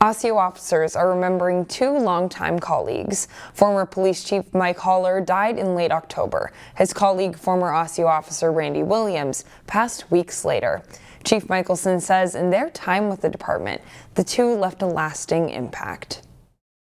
Osseo officers are remembering two longtime colleagues. Former Police Chief Mike Haller died in late October. His colleague, former Osseo officer Randy Williams, passed weeks later. Chief Michelson says in their time with the department, the two left a lasting impact.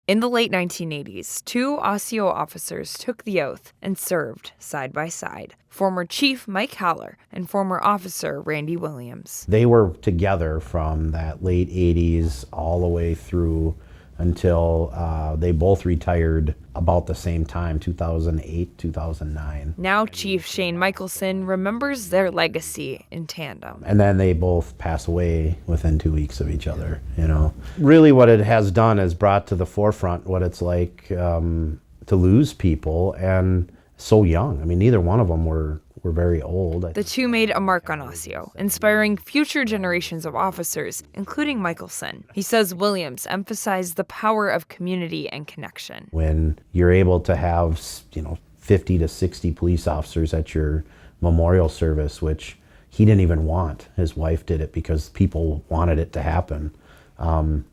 In the late 1980s, two Osseo officers took the oath and served side by side. Former Chief Mike Haller and former officer Randy Williams. They were together from that late 80s all the way through until they both retired about the same time, 2008, 2009. Now Chief Shane Michelson remembers their legacy in tandem. And then they both pass away within 2 weeks of each other, you know. Really what it has done is brought to the forefront what it's like to lose people, and so young. I mean, neither one of them were very old. The two made a mark on Osseo, inspiring future generations of officers, including Michelson. He says Williams emphasized the power of community and connection. When you're able to have, 50 to 60 police officers at your memorial service, which he didn't even want. His wife did it because people wanted it to happen.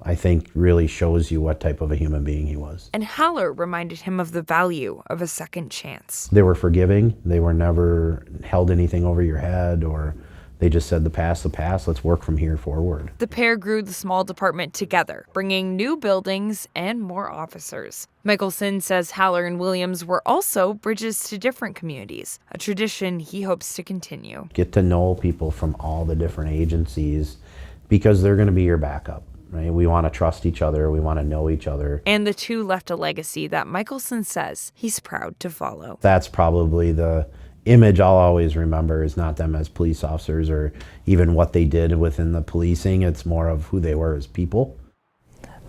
I think really shows you what type of a human being he was. And Haller reminded him of the value of a second chance. They were forgiving. They were never held anything over your head, or they just said the past, let's work from here forward. The pair grew the small department together, bringing new buildings and more officers. Michelson says Haller and Williams were also bridges to different communities, a tradition he hopes to continue. Get to know people from all the different agencies because they're going to be your backup. Right? We want to trust each other. We want to know each other. And the two left a legacy that Michelson says he's proud to follow. That's probably the image I'll always remember, is not them as police officers or even what they did within the policing. It's more of who they were as people.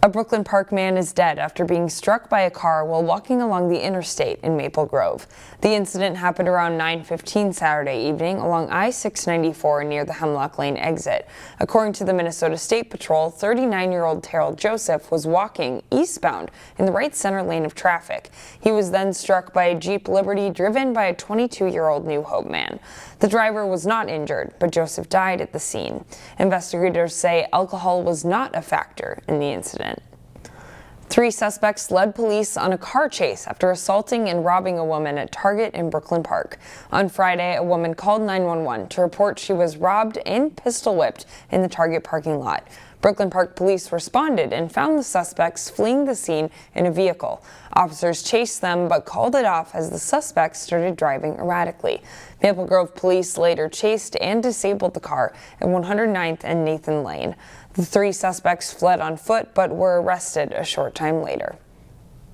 A Brooklyn Park man is dead after being struck by a car while walking along the interstate in Maple Grove. The incident happened around 9:15 Saturday evening along I-694 near the Hemlock Lane exit. According to the Minnesota State Patrol, 39-year-old Terrell Joseph was walking eastbound in the right center lane of traffic. He was then struck by a Jeep Liberty driven by a 22-year-old New Hope man. The driver was not injured, but Joseph died at the scene. Investigators say alcohol was not a factor in the incident. 3 suspects led police on a car chase after assaulting and robbing a woman at Target in Brooklyn Park. On Friday, a woman called 911 to report she was robbed and pistol whipped in the Target parking lot. Brooklyn Park police responded and found the suspects fleeing the scene in a vehicle. Officers chased them but called it off as the suspects started driving erratically. Maple Grove police later chased and disabled the car at 109th and Nathan Lane. The 3 suspects fled on foot but were arrested a short time later.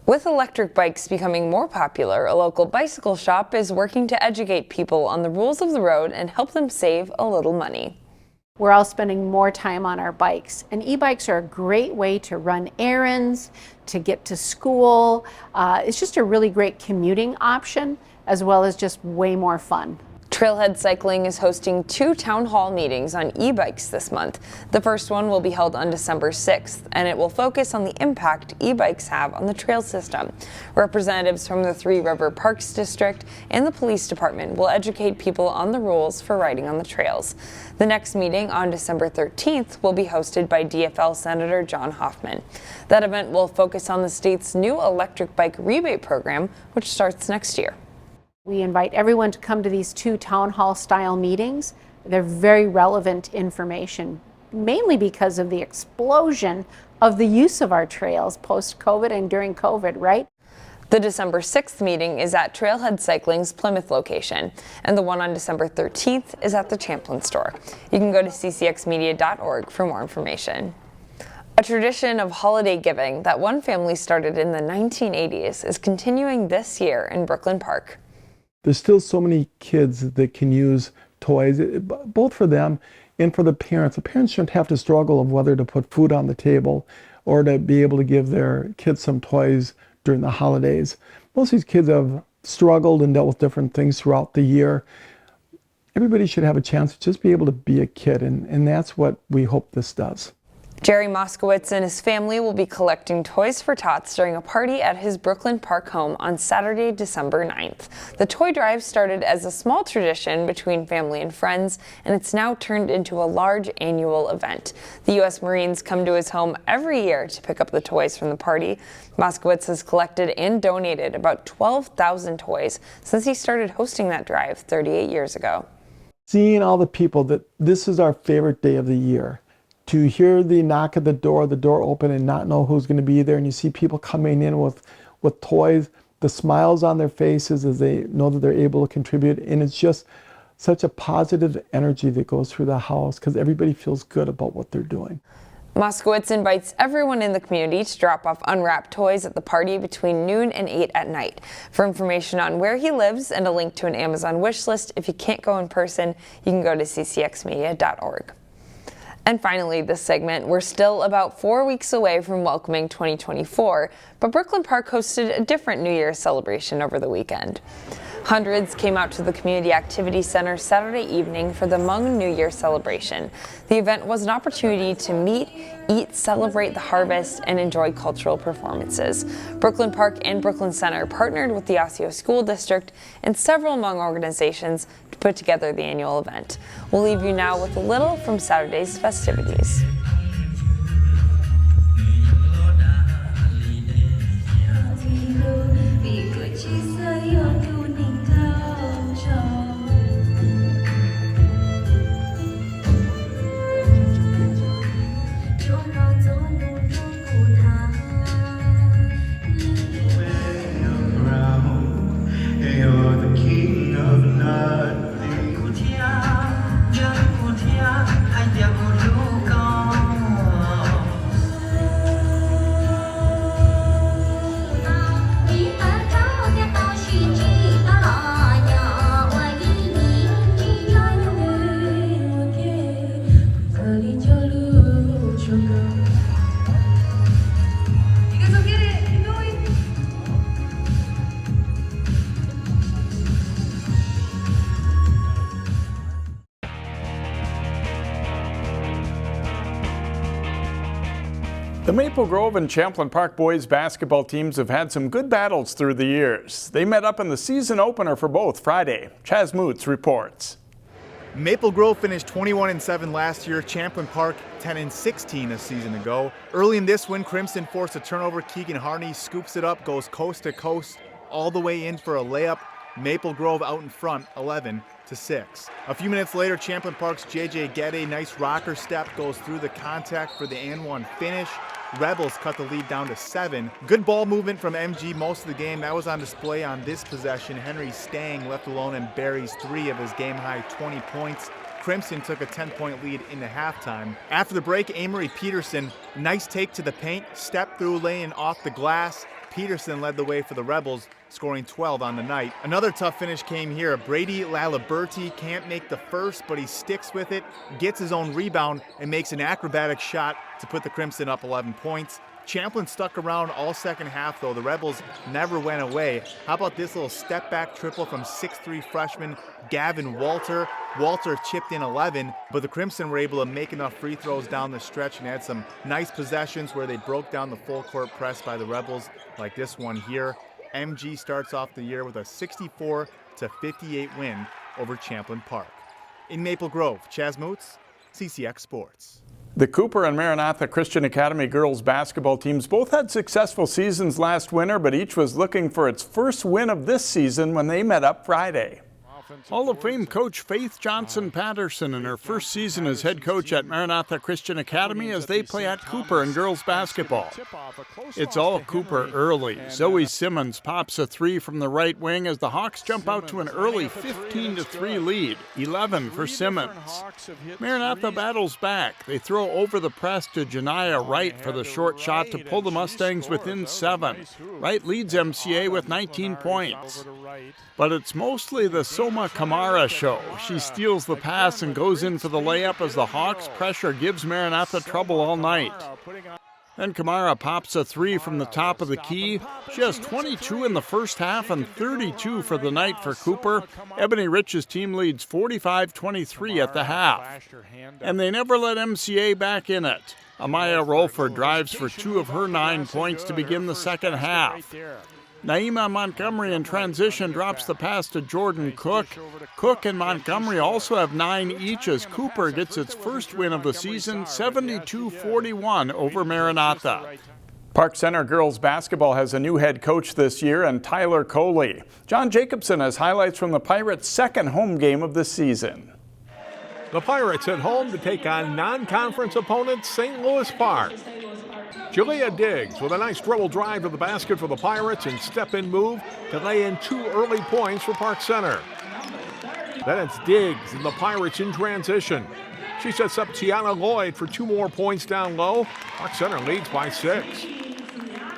With electric bikes becoming more popular, a local bicycle shop is working to educate people on the rules of the road and help them save a little money. We're all spending more time on our bikes, and e-bikes are a great way to run errands, to get to school. It's just a really great commuting option, as well as just way more fun. Trailhead Cycling is hosting 2 town hall meetings on e-bikes this month. The first one will be held on December 6th, and it will focus on the impact e-bikes have on the trail system. Representatives from the Three River Parks District and the police department will educate people on the rules for riding on the trails. The next meeting on December 13th will be hosted by DFL Senator John Hoffman. That event will focus on the state's new electric bike rebate program, which starts next year. We invite everyone to come to these 2 town hall style meetings. They're very relevant information, mainly because of the explosion of the use of our trails post-COVID and during COVID, right? The December 6th meeting is at Trailhead Cycling's Plymouth location, and the one on December 13th is at the Champlin store. You can go to ccxmedia.org for more information. A tradition of holiday giving that one family started in the 1980s is continuing this year in Brooklyn Park. There's still so many kids that can use toys, both for them and for the parents. The parents shouldn't have to struggle of whether to put food on the table or to be able to give their kids some toys during the holidays. Most of these kids have struggled and dealt with different things throughout the year. Everybody should have a chance to just be able to be a kid, and that's what we hope this does. Jerry Moscowitz and his family will be collecting toys for tots during a party at his Brooklyn Park home on Saturday, December 9th. The toy drive started as a small tradition between family and friends, and it's now turned into a large annual event. The U.S. Marines come to his home every year to pick up the toys from the party. Moscowitz has collected and donated about 12,000 toys since he started hosting that drive 38 years ago. Seeing all the people that this is our favorite day of the year. To hear the knock at the door open and not know who's going to be there, and you see people coming in with toys, the smiles on their faces as they know that they're able to contribute, and it's just such a positive energy that goes through the house because everybody feels good about what they're doing. Moscowitz invites everyone in the community to drop off unwrapped toys at the party between noon and 8 at night. For information on where he lives and a link to an Amazon wish list, if you can't go in person, you can go to ccxmedia.org. And finally, this segment, we're still about 4 weeks away from welcoming 2024, but Brooklyn Park hosted a different New Year's celebration over the weekend. Hundreds came out to the Community Activity Center Saturday evening for the Hmong New Year celebration. The event was an opportunity to meet, eat, celebrate the harvest, and enjoy cultural performances. Brooklyn Park and Brooklyn Center partnered with the Osseo School District and several Hmong organizations to put together the annual event. We'll leave you now with a little from Saturday's festivities. The Maple Grove and Champlain Park boys basketball teams have had some good battles through the years. They met up in the season opener for both Friday. Chaz Moots reports. Maple Grove finished 21-7 last year, Champlain Park 10-16 a season ago. Early in this win, Crimson forced a turnover. Keegan Harney scoops it up, goes coast to coast, all the way in for a layup. Maple Grove out in front, 11-6. A few minutes later, Champlain Park's JJ Gedde, nice rocker step, goes through the contact for the and one finish. Rebels cut the lead down to 7. Good ball movement from MG most of the game. That was on display on this possession. Henry Stang left alone and buries 3 of his game-high 20 points. Crimson took a 10-point lead into halftime. After the break, Amory Peterson, nice take to the paint, step through lane off the glass. Peterson led the way for the Rebels, scoring 12 on the night. Another tough finish came here. Brady Laliberti can't make the first, but he sticks with it, gets his own rebound, and makes an acrobatic shot to put the Crimson up 11 points. Champlain stuck around all second half, though. The Rebels never went away. How about this little step-back triple from 6'3" freshman Gavin Walter? Walter chipped in 11, but the Crimson were able to make enough free throws down the stretch and had some nice possessions where they broke down the full-court press by the Rebels, like this one here. MG starts off the year with a 64-58 win over Champlain Park. In Maple Grove, Chaz Moots, CCX Sports. The Cooper and Maranatha Christian Academy girls basketball teams both had successful seasons last winter, but each was looking for its first win of this season when they met up Friday. Hall of Fame coach Faith Johnson-Patterson in her first season as head coach at Maranatha Christian Academy as they play at Cooper in girls basketball. It's all Cooper early. Zoe Simmons pops a 3 from the right wing as the Hawks jump out to an early 15-3 lead, 11 for Simmons. Maranatha battles back. They throw over the press to Janiyah Wright for the short shot to pull the Mustangs within 7. Wright leads MCA with 19 points. But it's mostly the Soma Kamara show. She steals the pass and goes in for the layup as the Hawks' pressure gives Maranatha trouble all night. Then Kamara pops a 3 from the top of the key. She has 22 in the first half and 32 for the night for Cooper. Ebony Rich's team leads 45-23 at the half. And they never let MCA back in it. Amaya Rolfer drives for 2 of her 9 points to begin the second half. Naima Montgomery in transition drops the pass to Jordan Cook. Cook and Montgomery also have 9 each as Cooper gets its first win of the season, 72-41 over Maranatha. Park Center girls basketball has a new head coach this year, and Tyler Coley. John Jacobson has highlights from the Pirates' second home game of the season. The Pirates at home to take on non-conference opponent St. Louis Park. Julia Diggs with a nice dribble drive to the basket for the Pirates and step-in move to lay in 2 early points for Park Center. Then it's Diggs and the Pirates in transition. She sets up Tiana Lloyd for 2 more points down low. Park Center leads by 6.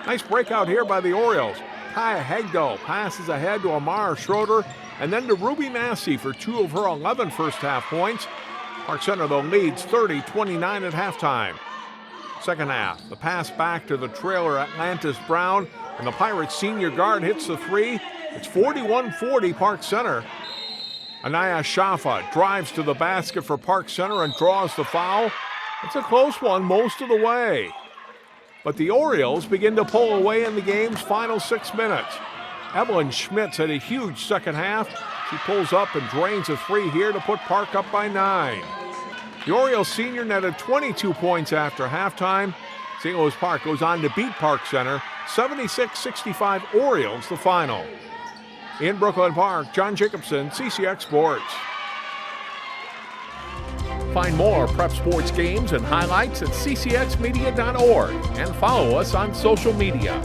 Nice breakout here by the Orioles. Kaya Hegdo passes ahead to Amara Schroeder and then to Ruby Massey for 2 of her 11 first-half points. Park Center, though, leads 30-29 at halftime. Second half, the pass back to the trailer Atlantis Brown, and the Pirates senior guard hits the 3. It's 41-40 Park Center. Anaya Shafa drives to the basket for Park Center and draws the foul. It's a close one most of the way. But the Orioles begin to pull away in the game's final 6 minutes. Evelyn Schmitz had a huge second half. She pulls up and drains a 3 here to put Park up by 9. The Orioles senior netted 22 points after halftime. St. Louis Park goes on to beat Park Center 76-65 Orioles the final. In Brooklyn Park, John Jacobson, CCX Sports. Find more prep sports games and highlights at ccxmedia.org and follow us on social media.